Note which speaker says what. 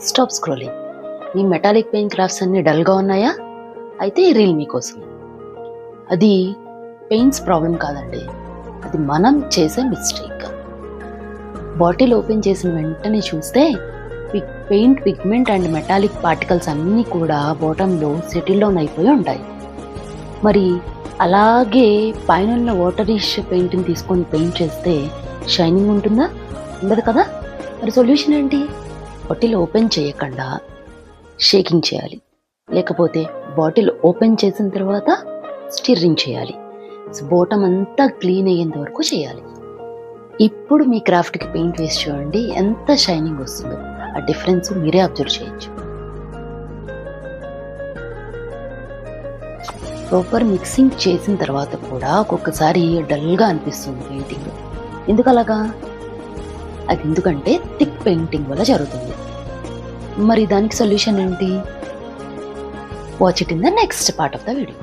Speaker 1: Stop scrolling. మీ metallic paint crafts అన్ని డల్గా ఉన్నాయా? అయితే ఈ రీల్ మీకోసం. అది పెయింట్స్ ప్రాబ్లం కాదండి, అది మనం చేసే మిస్టేక్. బాటిల్ ఓపెన్ చేసిన వెంటనే చూస్తే paint pigment and metallic particles అన్నీ కూడా బాటంలో సెటిల్ డౌన్ అయిపోయి ఉంటాయి. మరి అలాగే పైన వాటరిష్ పెయింట్ని తీసుకొని పెయింట్ చేస్తే షైనింగ్ ఉంటుందా? ఉండదు కదా. మరి సొల్యూషన్ ఏంటి? బాటిల్ ఓపెన్ చేయకుండా షేకింగ్ చేయాలి, లేకపోతే బాటిల్ ఓపెన్ చేసిన తర్వాత స్టిర్రింగ్ చేయాలి. బాటమ్ అంతా క్లీన్ అయ్యేంత వరకు చేయాలి. ఇప్పుడు మీ క్రాఫ్ట్కి పెయింట్ వేసి చూడండి ఎంత షైనింగ్ వస్తుందో. ఆ డిఫరెన్స్ మీరే అబ్జర్వ్ చేయొచ్చు. ప్రాపర్ మిక్సింగ్ చేసిన తర్వాత కూడా ఒక్కొక్కసారి డల్గా అనిపిస్తుంది పెయింటింగ్. ఎందుకు అలాగా? అది ఎందుకంటే థిక్ పెయింటింగ్ వల్ల జరుగుతుంది. మరి దానికి సొల్యూషన్ ఏంటి? Watch it in the next part of the video.